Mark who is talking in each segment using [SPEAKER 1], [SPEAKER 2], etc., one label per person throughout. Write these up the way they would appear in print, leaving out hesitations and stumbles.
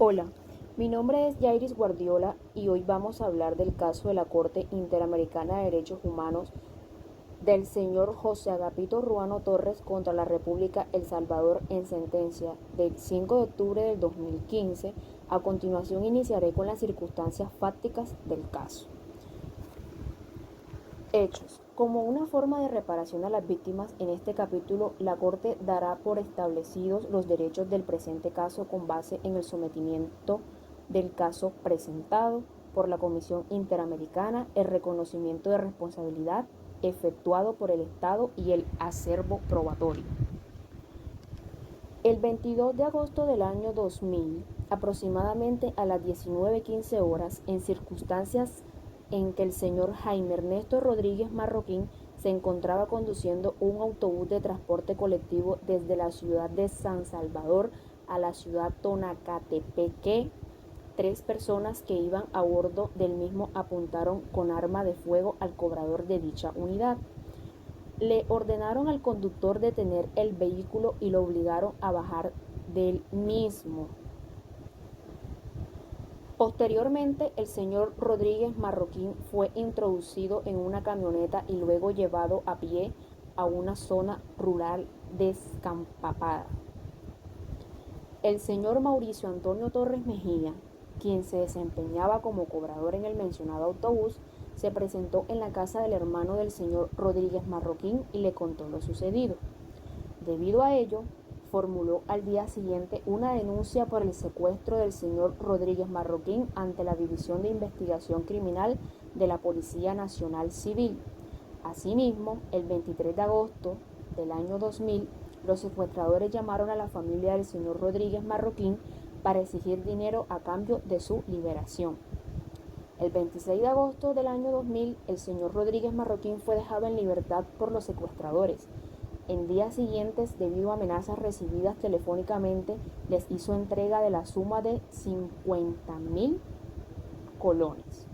[SPEAKER 1] Hola, mi nombre es Yairis Guardiola y hoy vamos a hablar del caso de la Corte Interamericana de Derechos Humanos del señor José Agapito Ruano Torres contra la República El Salvador en sentencia del 5 de octubre del 2015. A continuación iniciaré con las circunstancias fácticas del caso. Hechos. Como una forma de reparación a las víctimas, en este capítulo la Corte dará por establecidos los derechos del presente caso con base en el sometimiento del caso presentado por la Comisión Interamericana, el reconocimiento de responsabilidad efectuado por el Estado y el acervo probatorio. El 22 de agosto del año 2000, aproximadamente a las 19:15 horas, en circunstancias en que el señor Jaime Ernesto Rodríguez Marroquín se encontraba conduciendo un autobús de transporte colectivo desde la ciudad de San Salvador a la ciudad Tonacatepeque, tres personas que iban a bordo del mismo apuntaron con arma de fuego al cobrador de dicha unidad. Le ordenaron al conductor detener el vehículo y lo obligaron a bajar del mismo. Posteriormente, el señor Rodríguez Marroquín fue introducido en una camioneta y luego llevado a pie a una zona rural descampapada. El señor Mauricio Antonio Torres Mejía, quien se desempeñaba como cobrador en el mencionado autobús, se presentó en la casa del hermano del señor Rodríguez Marroquín y le contó lo sucedido. Debido a ello, formuló al día siguiente una denuncia por el secuestro del señor Rodríguez Marroquín ante la División de Investigación Criminal de la Policía Nacional Civil. Asimismo, el 23 de agosto del año 2000, los secuestradores llamaron a la familia del señor Rodríguez Marroquín para exigir dinero a cambio de su liberación. El 26 de agosto del año 2000, el señor Rodríguez Marroquín fue dejado en libertad por los secuestradores. En días siguientes, debido a amenazas recibidas telefónicamente, les hizo entrega de la suma de 50.000 colones.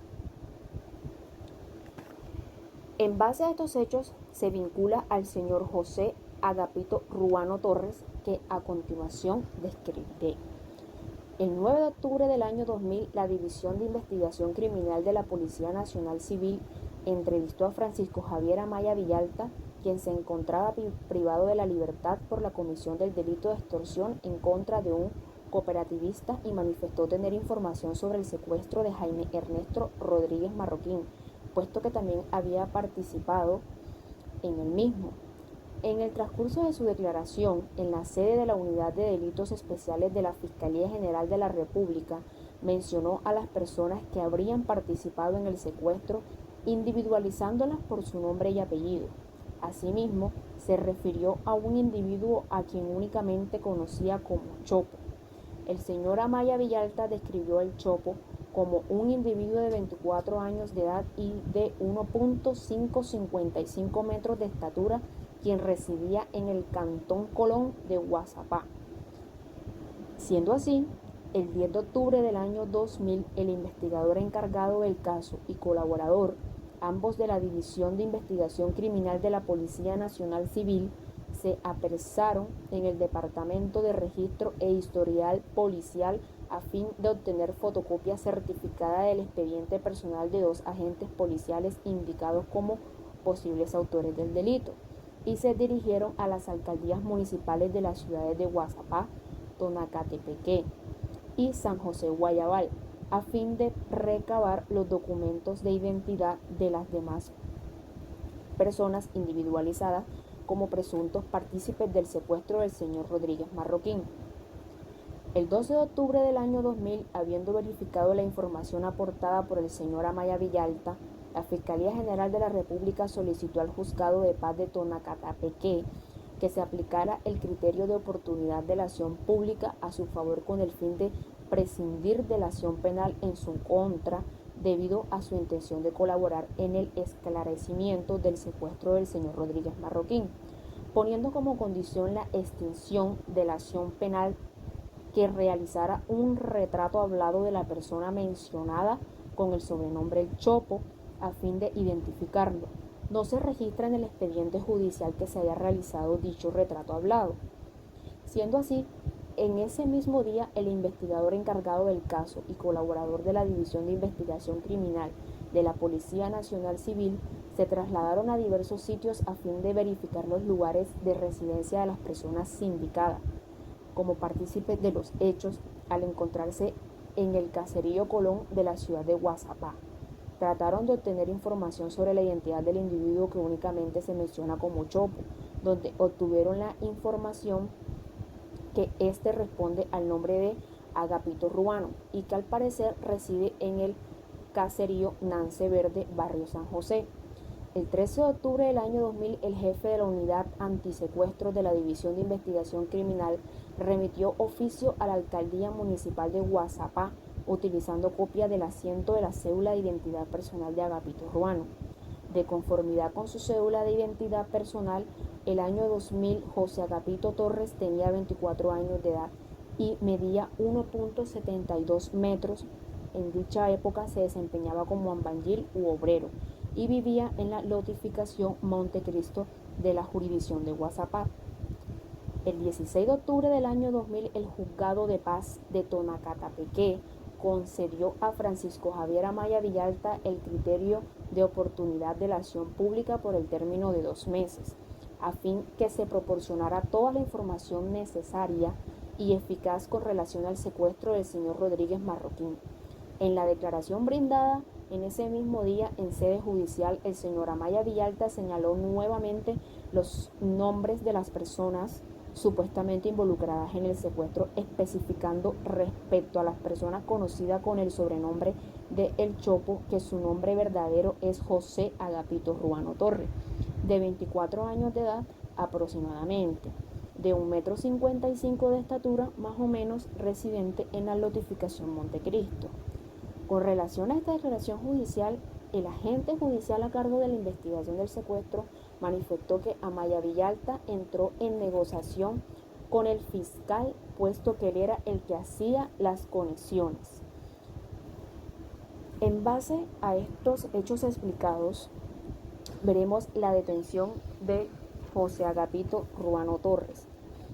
[SPEAKER 1] En base a estos hechos, se vincula al señor José Agapito Ruano Torres, que a continuación describiré. El 9 de octubre del año 2000, la División de Investigación Criminal de la Policía Nacional Civil entrevistó a Francisco Javier Amaya Villalta, quien se encontraba privado de la libertad por la comisión del delito de extorsión en contra de un cooperativista, y manifestó tener información sobre el secuestro de Jaime Ernesto Rodríguez Marroquín, puesto que también había participado en el mismo. En el transcurso de su declaración en la sede de la Unidad de Delitos Especiales de la Fiscalía General de la República, mencionó a las personas que habrían participado en el secuestro, individualizándolas por su nombre y apellido. Asimismo, se refirió a un individuo a quien únicamente conocía como Chopo. El señor Amaya Villalta describió al Chopo como un individuo de 24 años de edad y de 1.555 metros de estatura, quien residía en el Cantón Colón de Guazapá. Siendo así, el 10 de octubre del año 2000, el investigador encargado del caso y colaborador, ambos de la División de Investigación Criminal de la Policía Nacional Civil, se apresaron en el Departamento de Registro e Historial Policial a fin de obtener fotocopia certificada del expediente personal de dos agentes policiales indicados como posibles autores del delito, y se dirigieron a las alcaldías municipales de las ciudades de Guazapá, Tonacatepeque y San José Guayabal, a fin de recabar los documentos de identidad de las demás personas individualizadas como presuntos partícipes del secuestro del señor Rodríguez Marroquín. El 12 de octubre del año 2000, habiendo verificado la información aportada por el señor Amaya Villalta, la Fiscalía General de la República solicitó al Juzgado de Paz de Tonacatepeque que se aplicara el criterio de oportunidad de la acción pública a su favor con el fin de prescindir de la acción penal en su contra, debido a su intención de colaborar en el esclarecimiento del secuestro del señor Rodríguez Marroquín, poniendo como condición la extinción de la acción penal, que realizara un retrato hablado de la persona mencionada con el sobrenombre El Chopo a fin de identificarlo. No se registra en el expediente judicial que se haya realizado dicho retrato hablado. Siendo así, En ese mismo día, el investigador encargado del caso y colaborador de la División de Investigación Criminal de la Policía Nacional Civil se trasladaron a diversos sitios a fin de verificar los lugares de residencia de las personas sindicadas como partícipes de los hechos al encontrarse en el caserío Colón de la ciudad de Guazapá. Trataron de obtener información sobre la identidad del individuo que únicamente se menciona como Chopo, donde obtuvieron la información que éste responde al nombre de Agapito Ruano y que al parecer reside en el caserío Nance Verde, barrio San José. El 13 de octubre del año 2000, el jefe de la Unidad Antisecuestros de la División de Investigación Criminal remitió oficio a la Alcaldía Municipal de Guazapá, utilizando copia del asiento de la cédula de identidad personal de Agapito Ruano. De conformidad con su cédula de identidad personal, el año 2000, José Agapito Torres tenía 24 años de edad y medía 1.72 metros. En dicha época se desempeñaba como albañil u obrero y vivía en la lotificación Montecristo de la jurisdicción de Guazapá. El 16 de octubre del año 2000, el Juzgado de Paz de Tonacatapequé concedió a Francisco Javier Amaya Villalta el criterio de oportunidad de la acción pública por el término de 2 meses, a fin que se proporcionara toda la información necesaria y eficaz con relación al secuestro del señor Rodríguez Marroquín. En la declaración brindada en ese mismo día en sede judicial, el señor Amaya Villalta señaló nuevamente los nombres de las personas supuestamente involucradas en el secuestro, especificando respecto a las personas conocidas con el sobrenombre de El Chopo que su nombre verdadero es José Agapito Ruano Torres, de 24 años de edad aproximadamente, de 1,55 m de estatura más o menos, residente en la lotificación Montecristo. Con relación a esta declaración judicial, el agente judicial a cargo de la investigación del secuestro manifestó que Amaya Villalta entró en negociación con el fiscal, puesto que él era el que hacía las conexiones. En base a estos hechos explicados, veremos la detención de José Agapito Ruano Torres.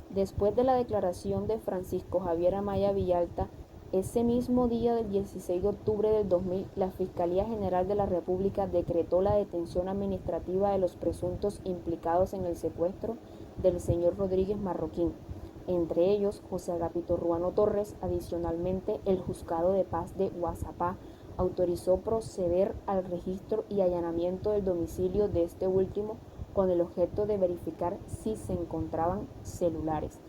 [SPEAKER 1] Después de la declaración de Francisco Javier Amaya Villalta, ese mismo día del 16 de octubre del 2000, la Fiscalía General de la República decretó la detención administrativa de los presuntos implicados en el secuestro del señor Rodríguez Marroquín, entre ellos José Agapito Ruano Torres. Adicionalmente, el Juzgado de Paz de Guazapá autorizó proceder al registro y allanamiento del domicilio de este último con el objeto de verificar si se encontraban celulares,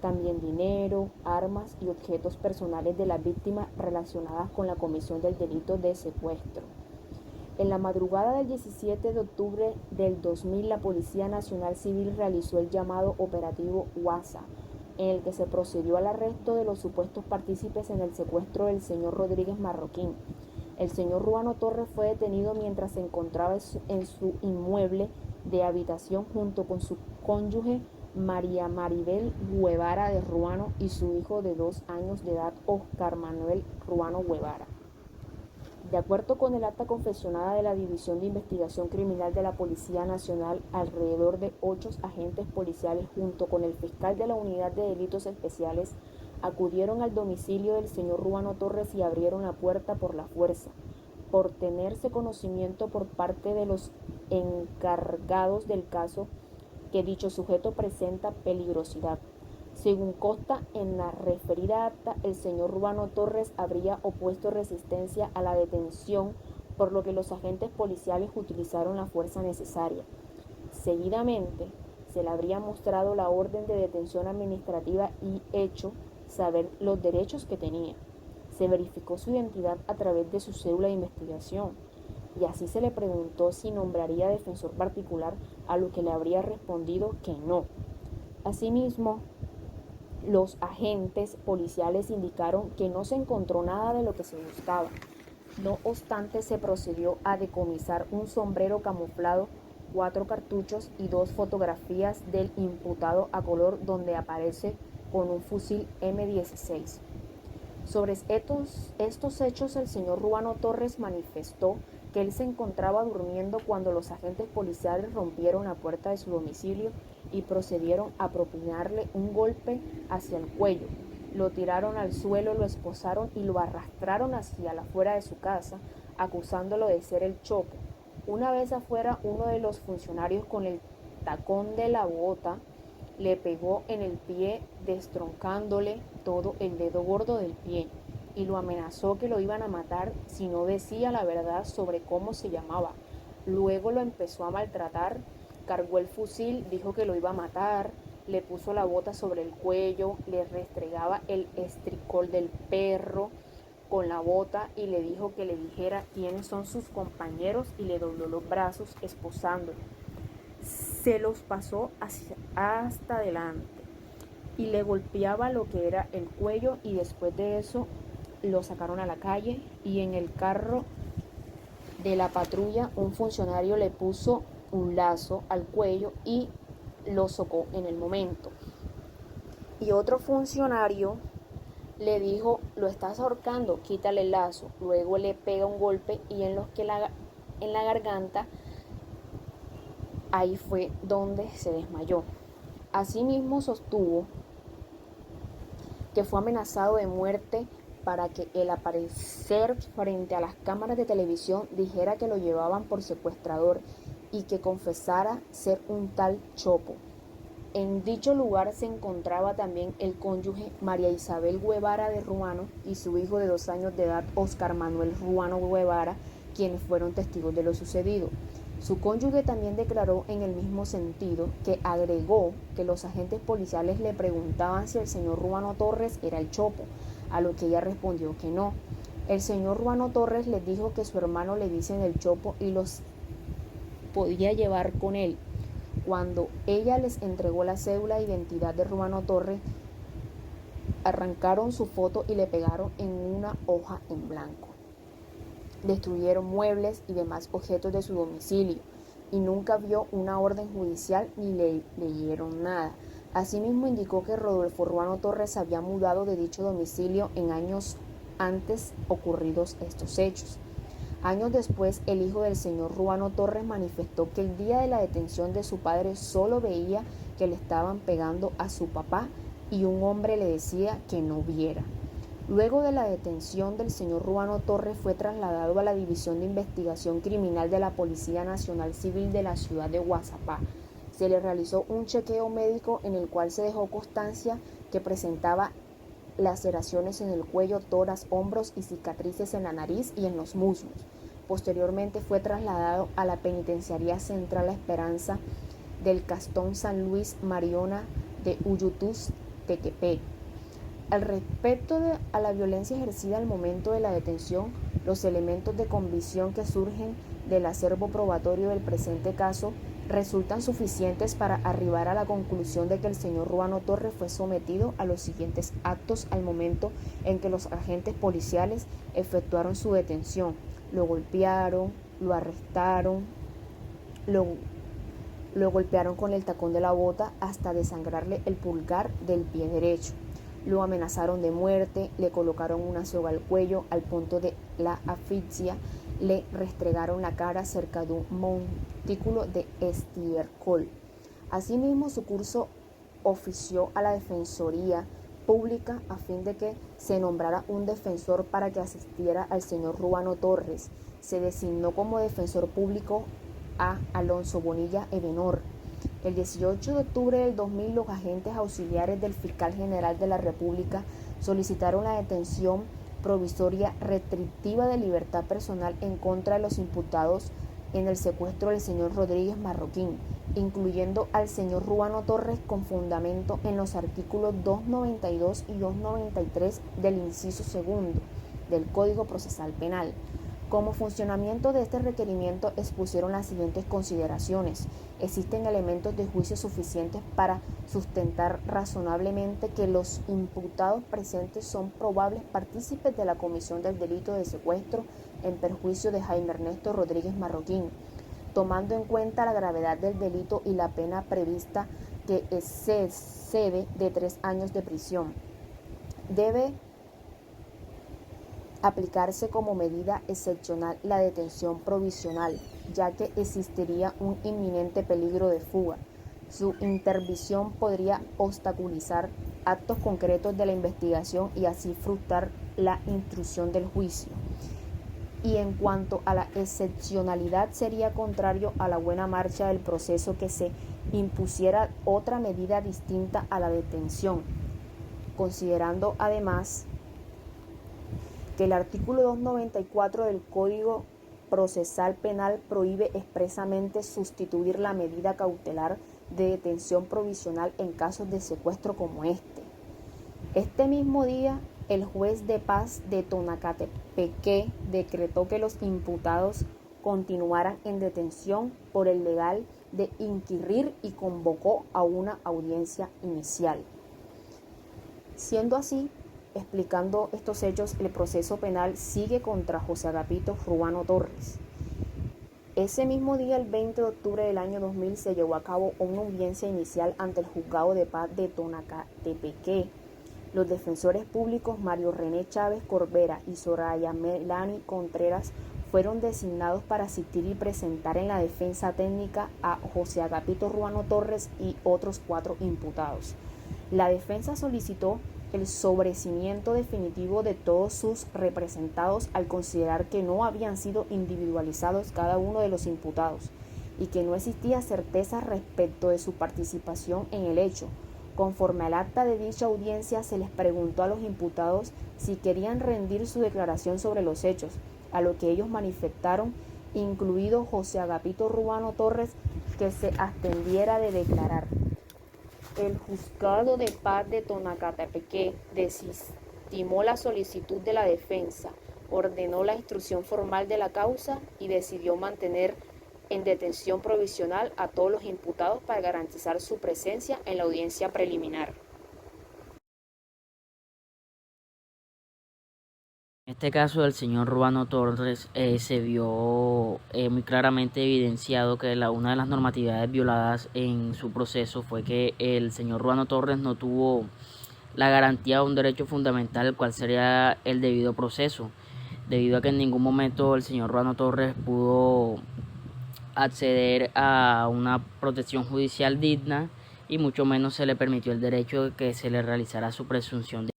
[SPEAKER 1] también dinero, armas y objetos personales de las víctimas relacionadas con la comisión del delito de secuestro. En la madrugada del 17 de octubre del 2000, la Policía Nacional Civil realizó el llamado Operativo Guasa, en el que se procedió al arresto de los supuestos partícipes en el secuestro del señor Rodríguez Marroquín. El señor Ruano Torres fue detenido mientras se encontraba en su inmueble de habitación junto con su cónyuge María Maribel Guevara de Ruano y su hijo de 2 años de edad, Oscar Manuel Ruano Guevara. De acuerdo con el acta confeccionada de la División de Investigación Criminal de la Policía Nacional, alrededor de 8 agentes policiales junto con el fiscal de la Unidad de Delitos Especiales acudieron al domicilio del señor Ruano Torres y abrieron la puerta por la fuerza, por tenerse conocimiento por parte de los encargados del caso que dicho sujeto presenta peligrosidad. Según consta en la referida acta, el señor Ruano Torres habría opuesto resistencia a la detención, por lo que los agentes policiales utilizaron la fuerza necesaria. Seguidamente, se le habría mostrado la orden de detención administrativa y hecho saber los derechos que tenía. Se verificó su identidad a través de su cédula de investigación, y así se le preguntó si nombraría defensor particular, a lo que le habría respondido que no. Asimismo, los agentes policiales indicaron que no se encontró nada de lo que se buscaba. No obstante, se procedió a decomisar un sombrero camuflado, 4 cartuchos y 2 fotografías del imputado a color, donde aparece con un fusil M16. Sobre estos hechos, el señor Ruano Torres manifestó que él se encontraba durmiendo cuando los agentes policiales rompieron la puerta de su domicilio y procedieron a propinarle un golpe hacia el cuello. Lo tiraron al suelo, lo esposaron y lo arrastraron hacia la afuera de su casa, acusándolo de ser el Chopo. Una vez afuera, uno de los funcionarios con el tacón de la bota le pegó en el pie, destroncándole todo el dedo gordo del pie, y lo amenazó que lo iban a matar si no decía la verdad sobre cómo se llamaba. Luego lo empezó a maltratar, cargó el fusil, dijo que lo iba a matar, le puso la bota sobre el cuello, le restregaba el estricol del perro con la bota y le dijo que le dijera quiénes son sus compañeros y le dobló los brazos esposándolo. Se los pasó hasta adelante y le golpeaba lo que era el cuello, y después de eso lo sacaron a la calle, y en el carro de la patrulla un funcionario le puso un lazo al cuello y lo socó en el momento. Y otro funcionario le dijo: lo estás ahorcando, quítale el lazo. Luego le pega un golpe y en la garganta, ahí fue donde se desmayó. Asimismo sostuvo que fue amenazado de muerte para que el aparecer frente a las cámaras de televisión dijera que lo llevaban por secuestrador y que confesara ser un tal Chopo. En dicho lugar se encontraba también el cónyuge María Isabel Guevara de Ruano y su hijo de 2 años de edad, Oscar Manuel Ruano Guevara, quienes fueron testigos de lo sucedido. Su cónyuge también declaró en el mismo sentido, que agregó que los agentes policiales le preguntaban si el señor Ruano Torres era el Chopo, a lo que ella respondió que no. El señor Ruano Torres les dijo que su hermano le dicen el Chopo y los podía llevar con él. Cuando ella les entregó la cédula de identidad de Ruano Torres, arrancaron su foto y le pegaron en una hoja en blanco. Destruyeron muebles y demás objetos de su domicilio, y nunca vio una orden judicial ni le leyeron nada. Asimismo indicó que Rodolfo Ruano Torres había mudado de dicho domicilio en años antes ocurridos estos hechos. Años después, el hijo del señor Ruano Torres manifestó que el día de la detención de su padre solo veía que le estaban pegando a su papá y un hombre le decía que no viera. Luego de la detención del señor Ruano Torres, fue trasladado a la División de Investigación Criminal de la Policía Nacional Civil de la ciudad de Guasapá. Se le realizó un chequeo médico en el cual se dejó constancia que presentaba laceraciones en el cuello, tórax, hombros y cicatrices en la nariz y en los muslos. Posteriormente fue trasladado a la Penitenciaría Central La Esperanza del Castón San Luis Mariona de Uyutuz, Tequepec. Al respecto a la violencia ejercida al momento de la detención, los elementos de convicción que surgen del acervo probatorio del presente caso resultan suficientes para arribar a la conclusión de que el señor Ruano Torres fue sometido a los siguientes actos al momento en que los agentes policiales efectuaron su detención. Lo golpearon, lo arrestaron, lo golpearon con el tacón de la bota hasta desangrarle el pulgar del pie derecho. Lo amenazaron de muerte, le colocaron una soga al cuello al punto de la asfixia, le restregaron la cara cerca de un montículo de estiércol. Asimismo, su curso ofició a la Defensoría Pública a fin de que se nombrara un defensor para que asistiera al señor Ruano Torres. Se designó como defensor público a Alonso Bonilla Ebenor. El 18 de octubre del 2000, los agentes auxiliares del fiscal general de la República solicitaron la detención provisoria restrictiva de libertad personal en contra de los imputados en el secuestro del señor Rodríguez Marroquín, incluyendo al señor Ruano Torres, con fundamento en los artículos 292 y 293 del inciso segundo del Código Procesal Penal. Como funcionamiento de este requerimiento expusieron las siguientes consideraciones. Existen elementos de juicio suficientes para sustentar razonablemente que los imputados presentes son probables partícipes de la comisión del delito de secuestro en perjuicio de Jaime Ernesto Rodríguez Marroquín, tomando en cuenta la gravedad del delito y la pena prevista, que se excede de 3 años de prisión. Debe aplicarse como medida excepcional la detención provisional, ya que existiría un inminente peligro de fuga. Su intervención podría obstaculizar actos concretos de la investigación y así frustrar la instrucción del juicio. Y en cuanto a la excepcionalidad, sería contrario a la buena marcha del proceso que se impusiera otra medida distinta a la detención, considerando además que el artículo 294 del Código Procesal Penal prohíbe expresamente sustituir la medida cautelar de detención provisional en casos de secuestro como este. Este mismo día, el juez de paz de Tonacatepeque decretó que los imputados continuaran en detención por el legal de inquirrir y convocó a una audiencia inicial. Siendo así, explicando estos hechos, el proceso penal sigue contra José Agapito Ruano Torres. Ese mismo día, el 20 de octubre del año 2000, se llevó a cabo una audiencia inicial ante el Juzgado de Paz de Tonacatepeque. Los defensores públicos Mario René Chávez Corbera y Soraya Melani Contreras fueron designados para asistir y presentar en la defensa técnica a José Agapito Ruano Torres y otros 4 imputados. La defensa solicitó el sobreseimiento definitivo de todos sus representados al considerar que no habían sido individualizados cada uno de los imputados y que no existía certeza respecto de su participación en el hecho. Conforme al acta de dicha audiencia, se les preguntó a los imputados si querían rendir su declaración sobre los hechos, a lo que ellos manifestaron, incluido José Agapito Ruano Torres, que se abstendiera de declarar. El Juzgado de Paz de Tonacatepeque desestimó la solicitud de la defensa, ordenó la instrucción formal de la causa y decidió mantener en detención provisional a todos los imputados para garantizar su presencia en la audiencia preliminar.
[SPEAKER 2] En este caso del señor Ruano Torres se vio muy claramente evidenciado que una de las normatividades violadas en su proceso fue que el señor Ruano Torres no tuvo la garantía de un derecho fundamental, el cual sería el debido proceso, debido a que en ningún momento el señor Ruano Torres pudo acceder a una protección judicial digna y mucho menos se le permitió el derecho de que se le realizara su presunción de...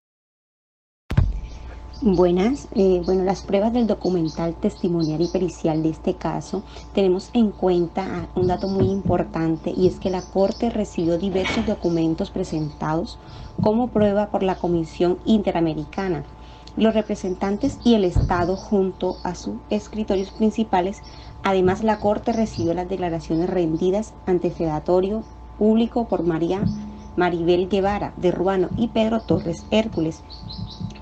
[SPEAKER 3] Buenas, las pruebas del documental testimonial y pericial de este caso tenemos en cuenta un dato muy importante, y es que la Corte recibió diversos documentos presentados como prueba por la Comisión Interamericana. Los representantes y el Estado junto a sus escritorios principales. Además, la Corte recibió las declaraciones rendidas ante fedatorio público por Maribel Guevara de Ruano y Pedro Torres Hércules.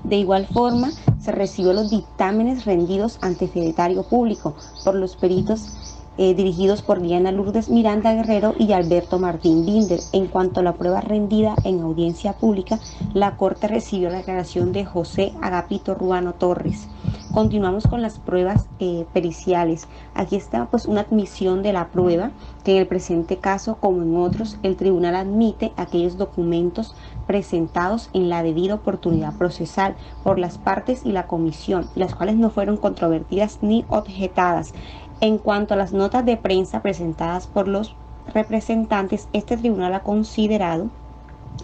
[SPEAKER 3] De igual forma, se recibió los dictámenes rendidos ante fedatario público por los peritos dirigidos por Diana Lourdes Miranda Guerrero y Alberto Martín Binder. En cuanto a la prueba rendida en audiencia pública, la Corte recibió la declaración de José Agapito Ruano Torres. Continuamos con las pruebas periciales. Aquí está una admisión de la prueba, que en el presente caso, como en otros, el tribunal admite aquellos documentos presentados en la debida oportunidad procesal por las partes y la comisión, las cuales no fueron controvertidas ni objetadas. En cuanto a las notas de prensa presentadas por los representantes, este tribunal ha considerado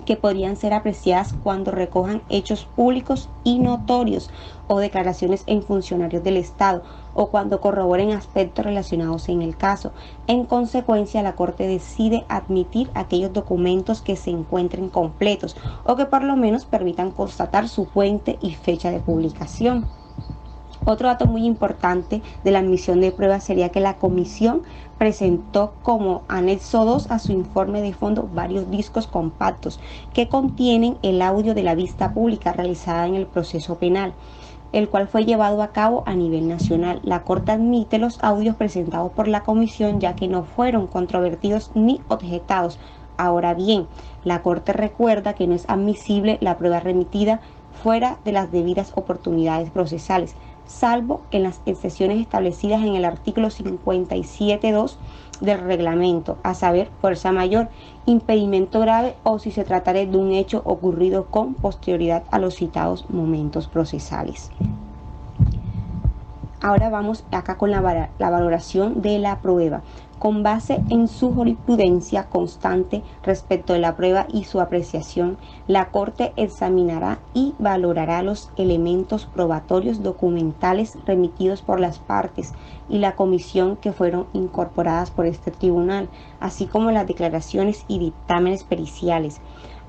[SPEAKER 3] que podrían ser apreciadas cuando recojan hechos públicos y notorios o declaraciones en funcionarios del Estado, o cuando corroboren aspectos relacionados en el caso. En consecuencia, la Corte decide admitir aquellos documentos que se encuentren completos o que por lo menos permitan constatar su fuente y fecha de publicación. Otro dato muy importante de la admisión de pruebas sería que la comisión presentó como anexo 2 a su informe de fondo varios discos compactos que contienen el audio de la vista pública realizada en el proceso penal, el cual fue llevado a cabo a nivel nacional. La Corte admite los audios presentados por la comisión, ya que no fueron controvertidos ni objetados. Ahora bien, la Corte recuerda que no es admisible la prueba remitida fuera de las debidas oportunidades procesales, salvo en las excepciones establecidas en el artículo 57.2 del reglamento, a saber, fuerza mayor, impedimento grave o si se tratara de un hecho ocurrido con posterioridad a los citados momentos procesales. Ahora vamos acá con la valoración de la prueba. Con base en su jurisprudencia constante respecto de la prueba y su apreciación, la Corte examinará y valorará los elementos probatorios documentales remitidos por las partes y la comisión que fueron incorporadas por este tribunal, así como las declaraciones y dictámenes periciales,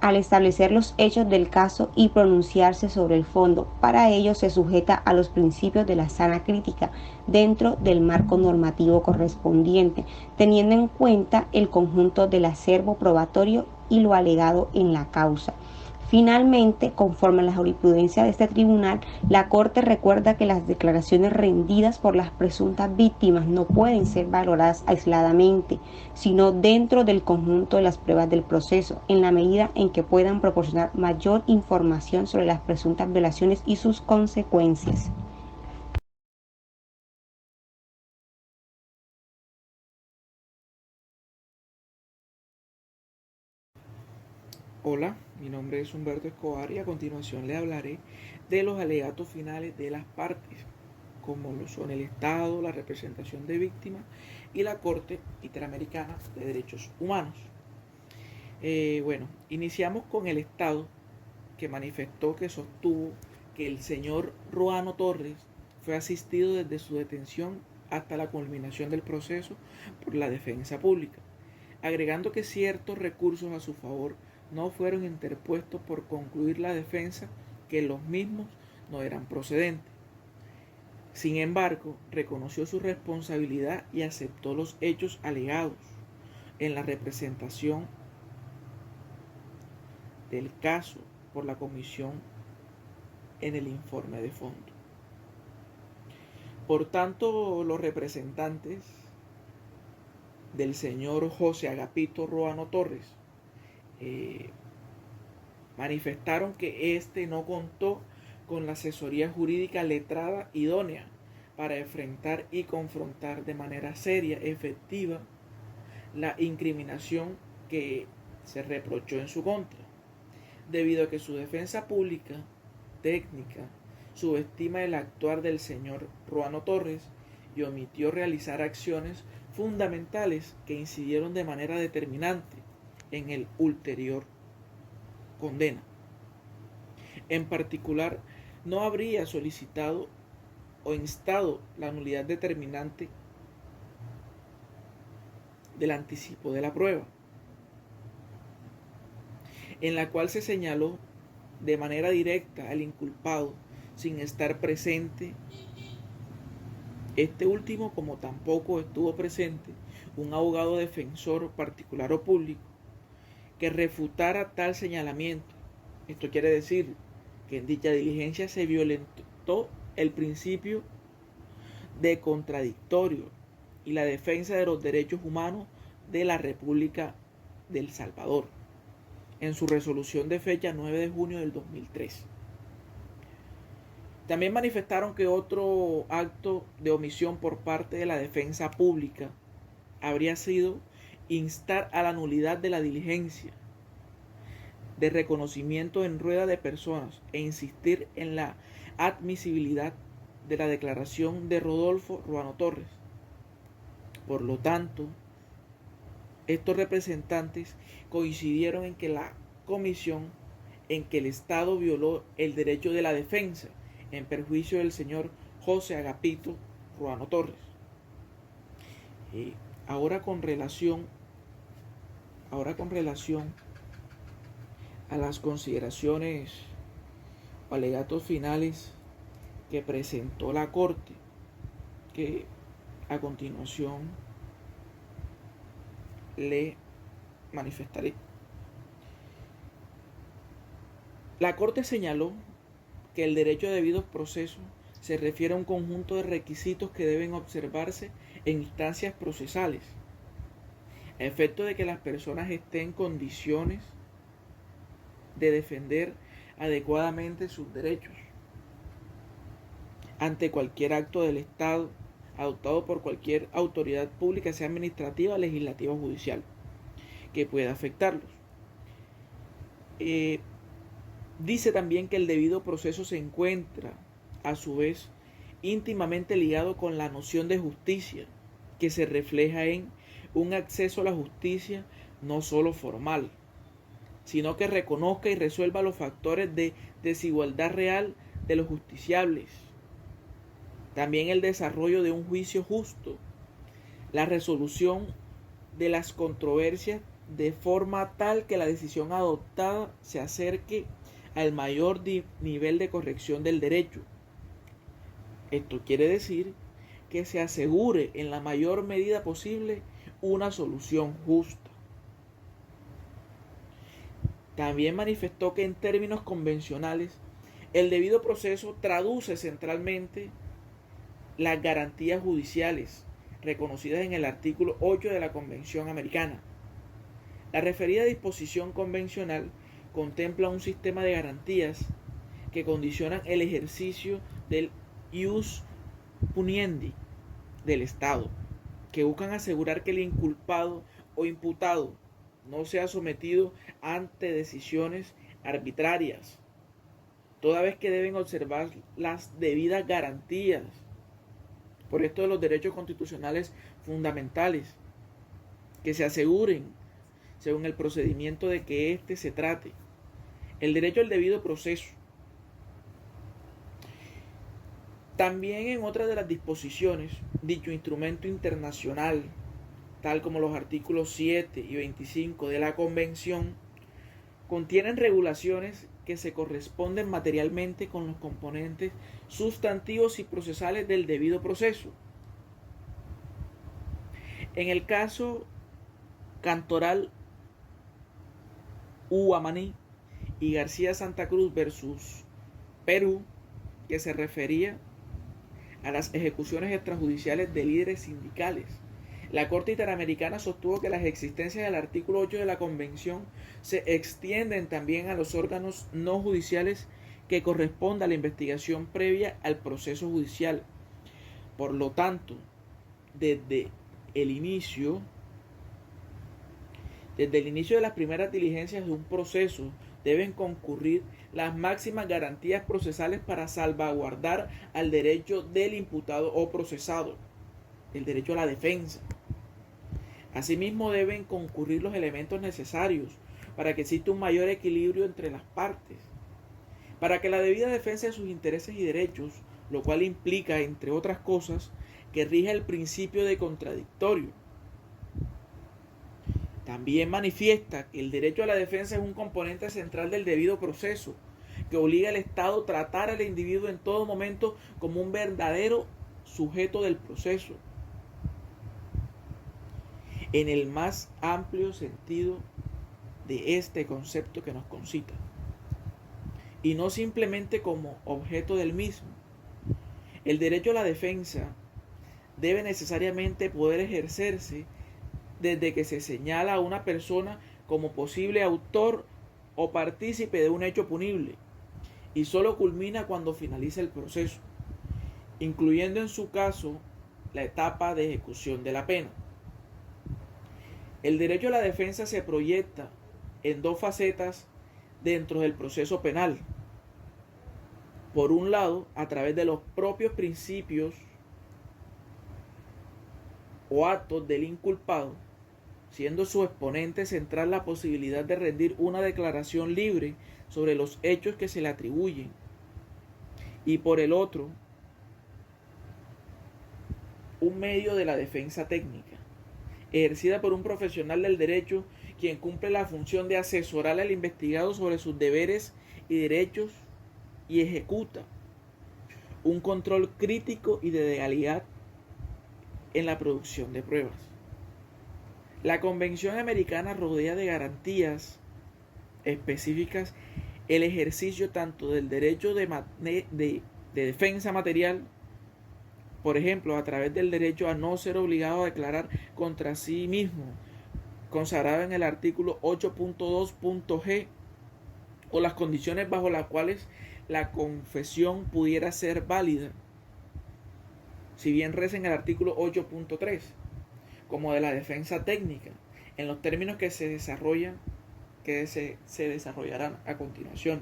[SPEAKER 3] al establecer los hechos del caso y pronunciarse sobre el fondo. Para ello se sujeta a los principios de la sana crítica dentro del marco normativo correspondiente, teniendo en cuenta el conjunto del acervo probatorio y lo alegado en la causa. Finalmente, conforme a la jurisprudencia de este tribunal, la Corte recuerda que las declaraciones rendidas por las presuntas víctimas no pueden ser valoradas aisladamente, sino dentro del conjunto de las pruebas del proceso, en la medida en que puedan proporcionar mayor información sobre las presuntas violaciones y sus consecuencias.
[SPEAKER 4] Hola, mi nombre es Humberto Escobar y a continuación le hablaré de los alegatos finales de las partes, como lo son el Estado, la representación de víctimas y la Corte Interamericana de Derechos Humanos. Iniciamos con el Estado, que manifestó que sostuvo que el señor Ruano Torres fue asistido desde su detención hasta la culminación del proceso por la defensa pública, agregando que ciertos recursos a su favor no fueron interpuestos por concluir la defensa, que los mismos no eran procedentes. Sin embargo, reconoció su responsabilidad y aceptó los hechos alegados en la representación del caso por la comisión en el informe de fondo. Por tanto, los representantes del señor José Agapito Ruano Torres manifestaron que éste no contó con la asesoría jurídica letrada idónea para enfrentar y confrontar de manera seria, efectiva, la incriminación que se reprochó en su contra, debido a que su defensa pública, técnica, subestima el actuar del señor Ruano Torres y omitió realizar acciones fundamentales que incidieron de manera determinante en el ulterior condena. En particular, no habría solicitado o instado la nulidad determinante del anticipo de la prueba, en la cual se señaló de manera directa al inculpado sin estar presente este último, como tampoco estuvo presente un abogado defensor particular o público que refutara tal señalamiento. Esto quiere decir que en dicha diligencia se violentó el principio de contradictorio y la defensa de los derechos humanos de la República del Salvador, en su resolución de fecha 9 de junio del 2003. También manifestaron que otro acto de omisión por parte de la defensa pública habría sido instar a la nulidad de la diligencia de reconocimiento en rueda de personas e insistir en la admisibilidad de la declaración de Rodolfo Ruano Torres. Por lo tanto, estos representantes coincidieron en que la comisión en que el Estado violó el derecho de la defensa en perjuicio del señor José Agapito Ruano Torres. Ahora con relación a las consideraciones o alegatos finales que presentó la Corte, que a continuación le manifestaré. La Corte señaló que el derecho a debido proceso se refiere a un conjunto de requisitos que deben observarse en instancias procesales, a efecto de que las personas estén en condiciones de defender adecuadamente sus derechos ante cualquier acto del Estado adoptado por cualquier autoridad pública, sea administrativa, legislativa o judicial, que pueda afectarlos. Dice también que el debido proceso se encuentra, a su vez, íntimamente ligado con la noción de justicia, que se refleja en un acceso a la justicia no solo formal, sino que reconozca y resuelva los factores de desigualdad real de los justiciables. También el desarrollo de un juicio justo, la resolución de las controversias de forma tal que la decisión adoptada se acerque al mayor nivel de corrección del derecho. Esto quiere decir que se asegure en la mayor medida posible una solución justa. También manifestó que en términos convencionales, el debido proceso traduce centralmente las garantías judiciales reconocidas en el artículo 8 de la Convención Americana. La referida disposición convencional contempla un sistema de garantías que condicionan el ejercicio del ius puniendi del Estado, que buscan asegurar que el inculpado o imputado no sea sometido ante decisiones arbitrarias, toda vez que deben observar las debidas garantías. Por esto de los derechos constitucionales fundamentales, que se aseguren según el procedimiento de que éste se trate. El derecho al debido proceso. También en otra de las disposiciones, dicho instrumento internacional, tal como los artículos 7 y 25 de la Convención, contienen regulaciones que se corresponden materialmente con los componentes sustantivos y procesales del debido proceso. En el caso Cantoral Uamaní y García Santa Cruz versus Perú, que se refería a las ejecuciones extrajudiciales de líderes sindicales, la Corte Interamericana sostuvo que las existencias del artículo 8 de la Convención se extienden también a los órganos no judiciales que corresponda a la investigación previa al proceso judicial. Por lo tanto, desde el inicio de las primeras diligencias de un proceso deben concurrir las máximas garantías procesales para salvaguardar al derecho del imputado o procesado, el derecho a la defensa. Asimismo, deben concurrir los elementos necesarios para que exista un mayor equilibrio entre las partes, para que la debida defensa de sus intereses y derechos, lo cual implica, entre otras cosas, que rija el principio de contradictorio. También manifiesta que el derecho a la defensa es un componente central del debido proceso, que obliga al Estado a tratar al individuo en todo momento como un verdadero sujeto del proceso, en el más amplio sentido de este concepto que nos concita, y no simplemente como objeto del mismo. El derecho a la defensa debe necesariamente poder ejercerse desde que se señala a una persona como posible autor o partícipe de un hecho punible, y solo culmina cuando finaliza el proceso, incluyendo en su caso la etapa de ejecución de la pena. El derecho a la defensa se proyecta en dos facetas dentro del proceso penal. Por un lado, a través de los propios principios o actos del inculpado, siendo su exponente central la posibilidad de rendir una declaración libre sobre los hechos que se le atribuyen. Y por el otro, un medio de la defensa técnica, ejercida por un profesional del derecho, quien cumple la función de asesorar al investigado sobre sus deberes y derechos y ejecuta un control crítico y de legalidad en la producción de pruebas. La Convención Americana rodea de garantías específicas el ejercicio tanto del derecho de defensa material, por ejemplo, a través del derecho a no ser obligado a declarar contra sí mismo, consagrado en el artículo 8.2.g, o las condiciones bajo las cuales la confesión pudiera ser válida, si bien reza en el artículo 8.3, como de la defensa técnica, en los términos que se desarrollarán a continuación.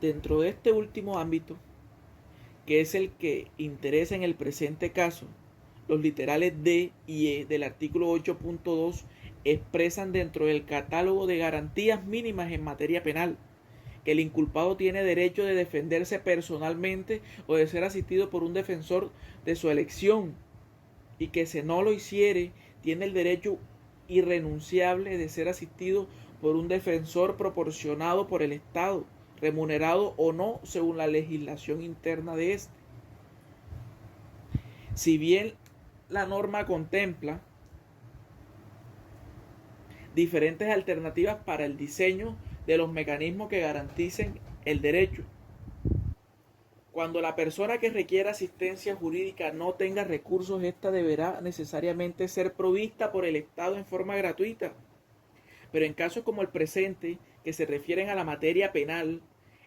[SPEAKER 4] Dentro de este último ámbito, que es el que interesa en el presente caso, los literales D y E del artículo 8.2 expresan dentro del catálogo de garantías mínimas en materia penal que el inculpado tiene derecho de defenderse personalmente o de ser asistido por un defensor de su elección, y que si no lo hiciere tiene el derecho irrenunciable de ser asistido por un defensor proporcionado por el Estado, remunerado o no según la legislación interna de este. Si bien la norma contempla diferentes alternativas para el diseño de los mecanismos que garanticen el derecho, cuando la persona que requiera asistencia jurídica no tenga recursos, ésta deberá necesariamente ser provista por el Estado en forma gratuita. Pero en casos como el presente, que se refieren a la materia penal,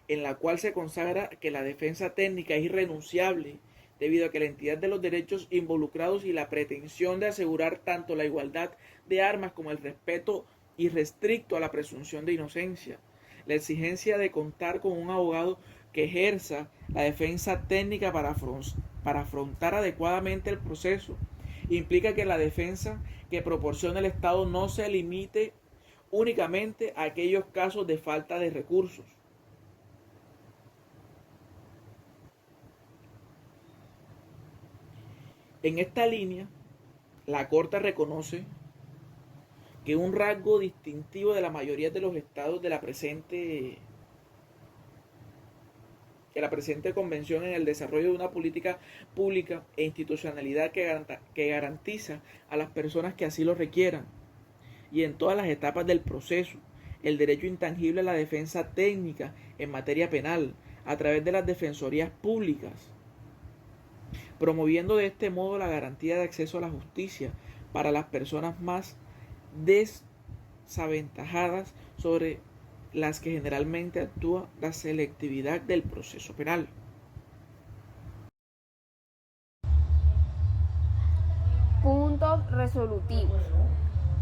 [SPEAKER 4] en la cual se consagra que la defensa técnica es irrenunciable, debido a que la entidad de los derechos involucrados y la pretensión de asegurar tanto la igualdad de armas como el respeto irrestricto a la presunción de inocencia, la exigencia de contar con un abogado que ejerza la defensa técnica para afrontar adecuadamente el proceso, implica que la defensa que proporciona el Estado no se limite únicamente a aquellos casos de falta de recursos. En esta línea, la Corte reconoce que un rasgo distintivo de la mayoría de los estados de la presente convención en el desarrollo de una política pública e institucionalidad que garantiza a las personas que así lo requieran y en todas las etapas del proceso el derecho intangible a la defensa técnica en materia penal a través de las defensorías públicas, promoviendo de este modo la garantía de acceso a la justicia para las personas más desaventajadas sobre las que generalmente actúa la selectividad del proceso penal.
[SPEAKER 1] Puntos resolutivos.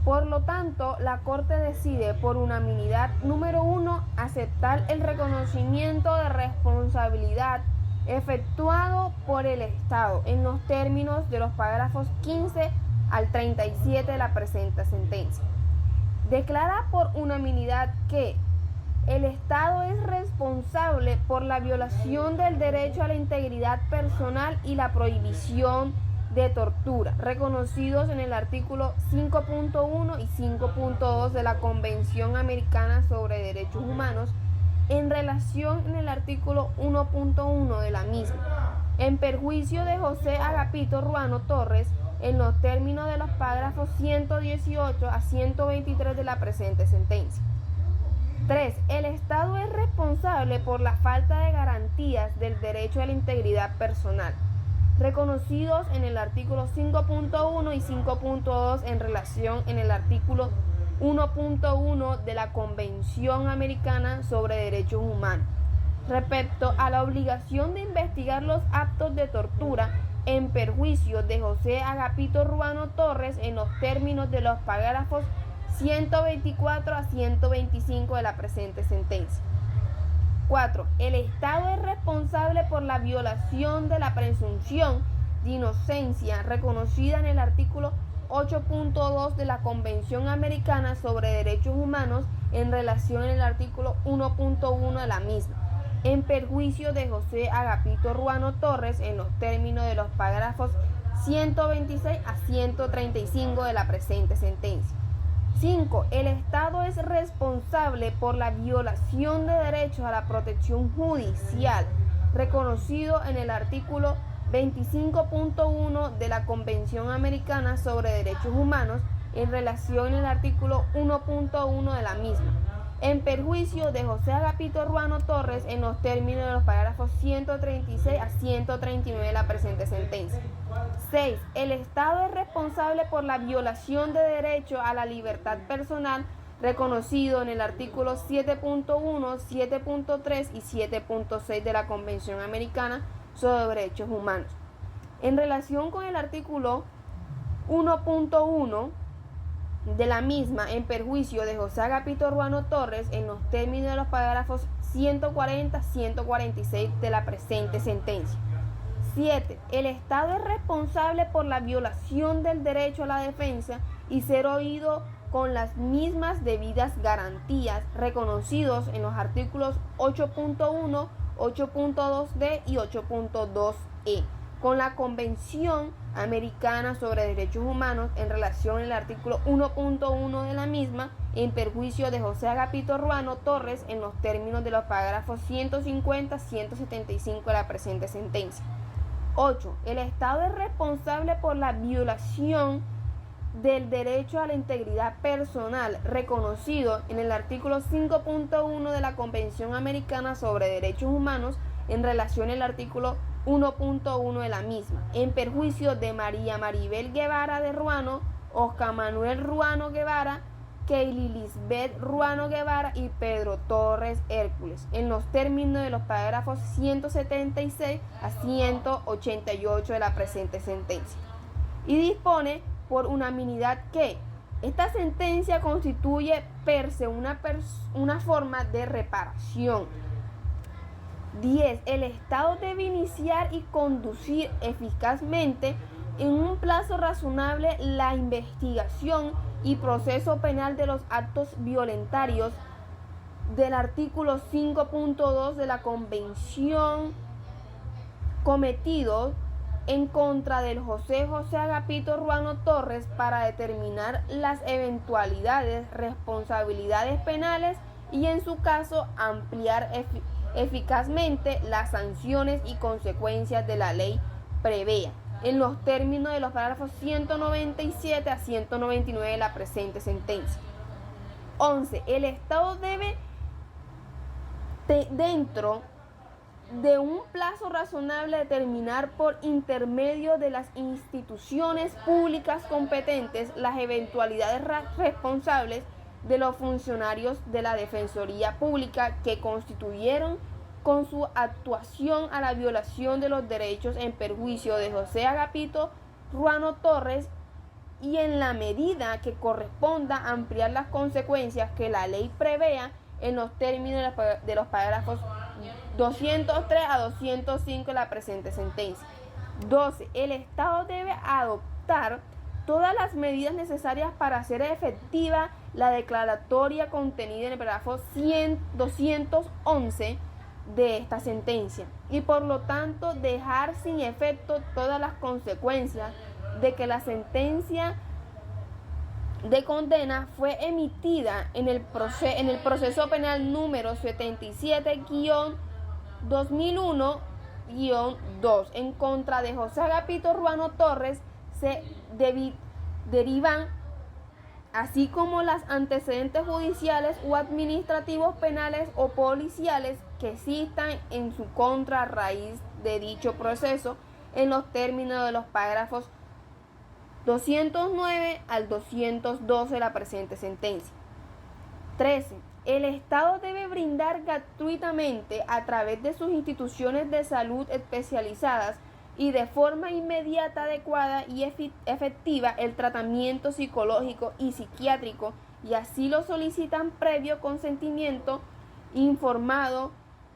[SPEAKER 1] Por lo tanto, la Corte decide por unanimidad, número 1, aceptar el reconocimiento de responsabilidad efectuado por el Estado en los términos de los párrafos 15 al 37 de la presente sentencia. Declara por unanimidad que el Estado es responsable por la violación del derecho a la integridad personal y la prohibición de tortura, reconocidos en el artículo 5.1 y 5.2 de la Convención Americana sobre Derechos Humanos, en relación en el artículo 1.1 de la misma, en perjuicio de José Agapito Ruano Torres, en los términos de los párrafos 118 a 123 de la presente sentencia. 3. El Estado es responsable por la falta de garantías del derecho a la integridad personal, reconocidos en el artículo 5.1 y 5.2 en relación en el artículo 1.1 de la Convención Americana sobre Derechos Humanos, respecto a la obligación de investigar los actos de tortura en perjuicio de José Agapito Ruano Torres en los términos de los párrafos 124 a 125 de la presente sentencia. 4. El Estado es responsable por la violación de la presunción de inocencia reconocida en el artículo 8.2 de la Convención Americana sobre Derechos Humanos en relación al artículo 1.1 de la misma, en perjuicio de José Agapito Ruano Torres en los términos de los párrafos 126 a 135 de la presente sentencia. 5. El Estado es responsable por la violación de derechos a la protección judicial, reconocido en el artículo 25.1 de la Convención Americana sobre Derechos Humanos en relación al artículo 1.1 de la misma, en perjuicio de José Agapito Ruano Torres en los términos de los párrafos 136 a 139 de la presente sentencia. 6. El Estado es responsable por la violación de derecho a la libertad personal reconocido en el artículo 7.1, 7.3 y 7.6 de la Convención Americana sobre Derechos Humanos. En relación con el artículo 1.1 de la misma en perjuicio de José Agapito Ruano Torres en los términos de los parágrafos 140-146 de la presente sentencia. 7. El Estado es responsable por la violación del derecho a la defensa y ser oído con las mismas debidas garantías reconocidos en los artículos 8.1, 8.2d y 8.2e, con la Convención Americana sobre Derechos Humanos en relación al artículo 1.1 de la misma, en perjuicio de José Agapito Ruano Torres en los términos de los parágrafos 150-175 de la presente sentencia. 8. El Estado es responsable por la violación del derecho a la integridad personal reconocido en el artículo 5.1 de la Convención Americana sobre Derechos Humanos en relación al artículo 1.1 de la misma, en perjuicio de María Maribel Guevara de Ruano, Oscar Manuel Ruano Guevara, Keili Lisbeth Ruano Guevara y Pedro Torres Hércules, en los términos de los parágrafos 176 a 188 de la presente sentencia. Y dispone por unanimidad que esta sentencia constituye per se una forma de reparación. 10. El Estado debe iniciar y conducir eficazmente en un plazo razonable la investigación y proceso penal de los actos violentarios del artículo 5.2 de la Convención cometidos en contra del José Agapito Ruano Torres para determinar las eventualidades, responsabilidades penales y en su caso ampliar eficazmente las sanciones y consecuencias de la ley prevea, en los términos de los parágrafos 197 a 199 de la presente sentencia. 11. El Estado debe, dentro de un plazo razonable, determinar por intermedio de las instituciones públicas competentes las eventualidades responsables de los funcionarios de la Defensoría Pública que constituyeron con su actuación a la violación de los derechos en perjuicio de José Agapito Ruano Torres y en la medida que corresponda ampliar las consecuencias que la ley prevea en los términos de los parágrafos 203 a 205 de la presente sentencia. 12. El Estado debe adoptar todas las medidas necesarias para hacer efectiva la declaratoria contenida en el parágrafo 211 de esta sentencia y por lo tanto dejar sin efecto todas las consecuencias de que la sentencia de condena fue emitida en el proceso penal número 77-2001-2 en contra de José Agapito Ruano Torres se derivan, así como las antecedentes judiciales o administrativos penales o policiales que existan en su contra a raíz de dicho proceso en los términos de los parágrafos 209 al 212 de la presente sentencia. 13. El Estado debe brindar gratuitamente a través de sus instituciones de salud especializadas y de forma inmediata, adecuada y efectiva el tratamiento psicológico y psiquiátrico, y así lo solicitan previo consentimiento informado,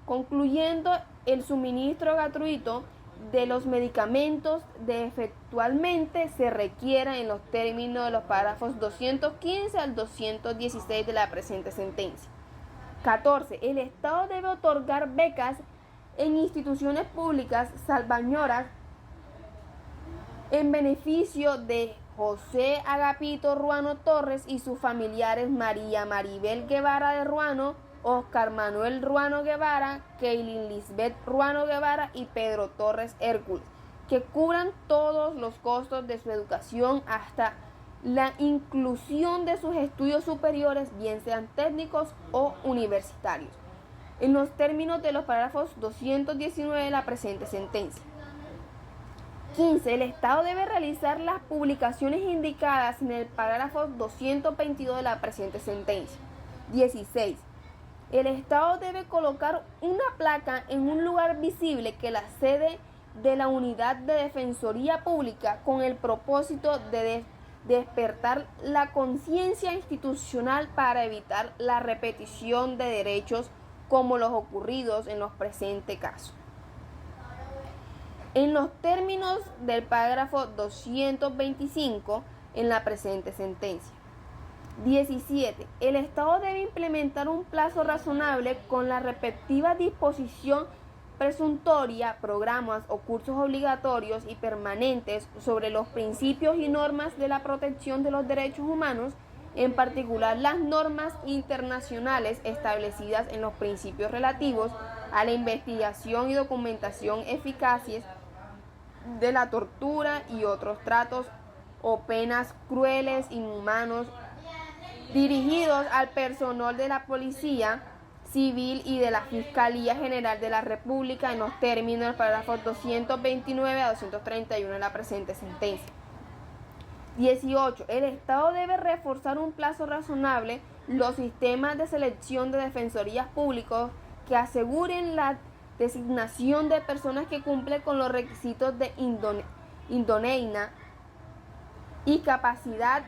[SPEAKER 1] concluyendo el suministro gratuito de los medicamentos de efectualmente se requiera en los términos de los párrafos 215 al 216 de la presente sentencia. 14. El Estado debe otorgar becas en instituciones públicas salvañoras en beneficio de José Agapito Ruano Torres y sus familiares María Maribel Guevara de Ruano, Oscar Manuel Ruano Guevara, Keili Lisbeth Ruano Guevara y Pedro Torres Hércules, que cubran todos los costos de su educación hasta la inclusión de sus estudios superiores, bien sean técnicos o universitarios, en los términos de los párrafos 219 de la presente sentencia. 15. El Estado debe realizar las publicaciones indicadas en el párrafo 222 de la presente sentencia. 16. El Estado debe colocar una placa en un lugar visible que la sede de la unidad de Defensoría Pública con el propósito de despertar la conciencia institucional para evitar la repetición de derechos como los ocurridos en los presentes casos. En los términos del párrafo 225 en la presente sentencia. 17. El Estado debe implementar un plazo razonable con la respectiva disposición presuntoria, programas o cursos obligatorios y permanentes sobre los principios y normas de la protección de los derechos humanos, en particular las normas internacionales establecidas en los principios relativos a la investigación y documentación eficaces de la tortura y otros tratos o penas crueles, inhumanos, dirigidos al personal de la Policía Civil y de la Fiscalía General de la República en los términos del párrafo 229 a 231 de la presente sentencia. 18. El Estado debe reforzar un plazo razonable los sistemas de selección de defensorías públicos que aseguren la designación de personas que cumplen con los requisitos de idoneidad y capacidad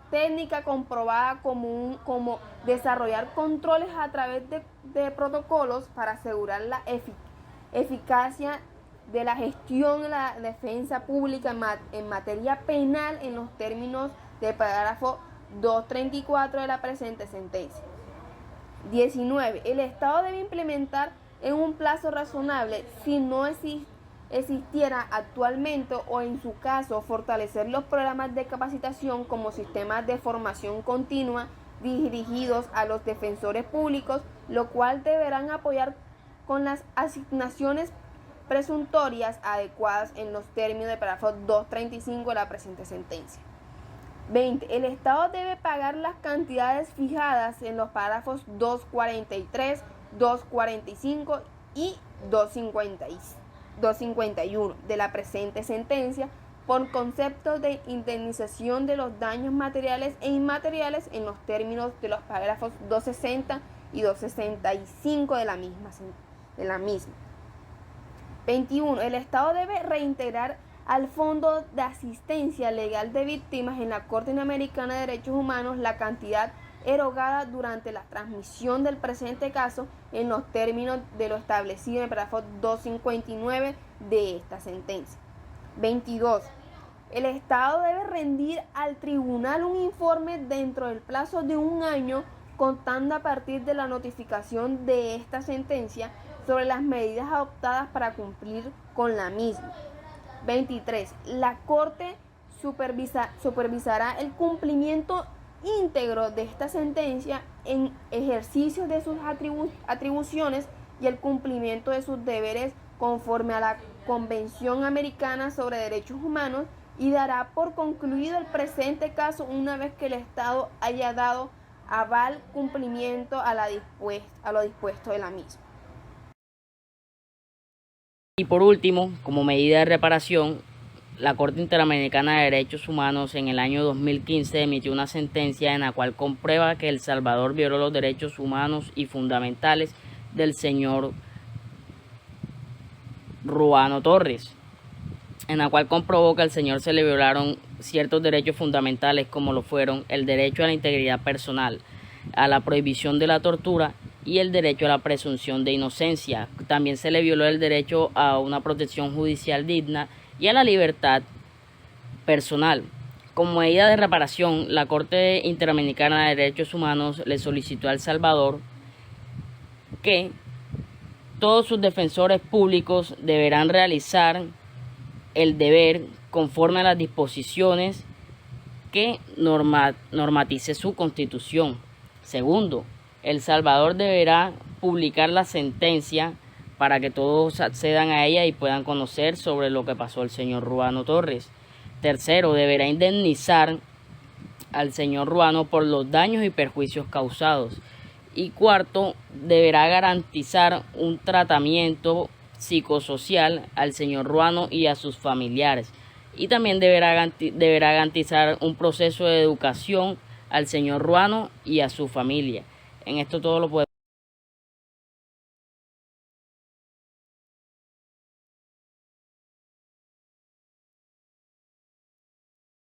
[SPEAKER 1] técnica comprobada, como desarrollar controles a través de protocolos para asegurar la eficacia de la gestión de la defensa pública en materia penal en los términos del párrafo 234 de la presente sentencia. 19. El Estado debe implementar en un plazo razonable, si no existiera actualmente o en su caso, fortalecer los programas de capacitación como sistemas de formación continua dirigidos a los defensores públicos, lo cual deberán apoyar con las asignaciones presuntorias adecuadas en los términos del párrafo 235 de la presente sentencia. 20. El Estado debe pagar las cantidades fijadas en los párrafos 243, 245 y 251 de la presente sentencia por conceptos de indemnización de los daños materiales e inmateriales en los términos de los párrafos 260 y 265 de la misma. 21. El Estado debe reintegrar al Fondo de Asistencia Legal de Víctimas en la Corte Interamericana de Derechos Humanos la cantidad erogada durante la transmisión del presente caso en los términos de lo establecido en el párrafo 259 de esta sentencia. 22. El Estado debe rendir al tribunal un informe dentro del plazo de 1 año, contando a partir de la notificación de esta sentencia, sobre las medidas adoptadas para cumplir con la misma. 23. La Corte supervisará el cumplimiento íntegro de esta sentencia en ejercicio de sus atribuciones y el cumplimiento de sus deberes conforme a la Convención Americana sobre Derechos Humanos, y dará por concluido el presente caso una vez que el Estado haya dado aval cumplimiento a lo dispuesto de la misma.
[SPEAKER 2] Y por último, como medida de reparación, la Corte Interamericana de Derechos Humanos en el año 2015 emitió una sentencia en la cual comprueba que El Salvador violó los derechos humanos y fundamentales del señor Ruano Torres, en la cual comprobó que al señor se le violaron ciertos derechos fundamentales, como lo fueron el derecho a la integridad personal, a la prohibición de la tortura y el derecho a la presunción de inocencia. También se le violó el derecho a una protección judicial digna y a la libertad personal. Como medida de reparación, la Corte Interamericana de Derechos Humanos le solicitó a El Salvador que todos sus defensores públicos deberán realizar el deber conforme a las disposiciones que normatice su Constitución. Segundo, El Salvador deberá publicar la sentencia para que todos accedan a ella y puedan conocer sobre lo que pasó al señor Ruano Torres. Tercero, deberá indemnizar al señor Ruano por los daños y perjuicios causados. Y cuarto, deberá garantizar un tratamiento psicosocial al señor Ruano y a sus familiares. Y también deberá garantizar un proceso de educación al señor Ruano y a su familia. En esto todo lo podemos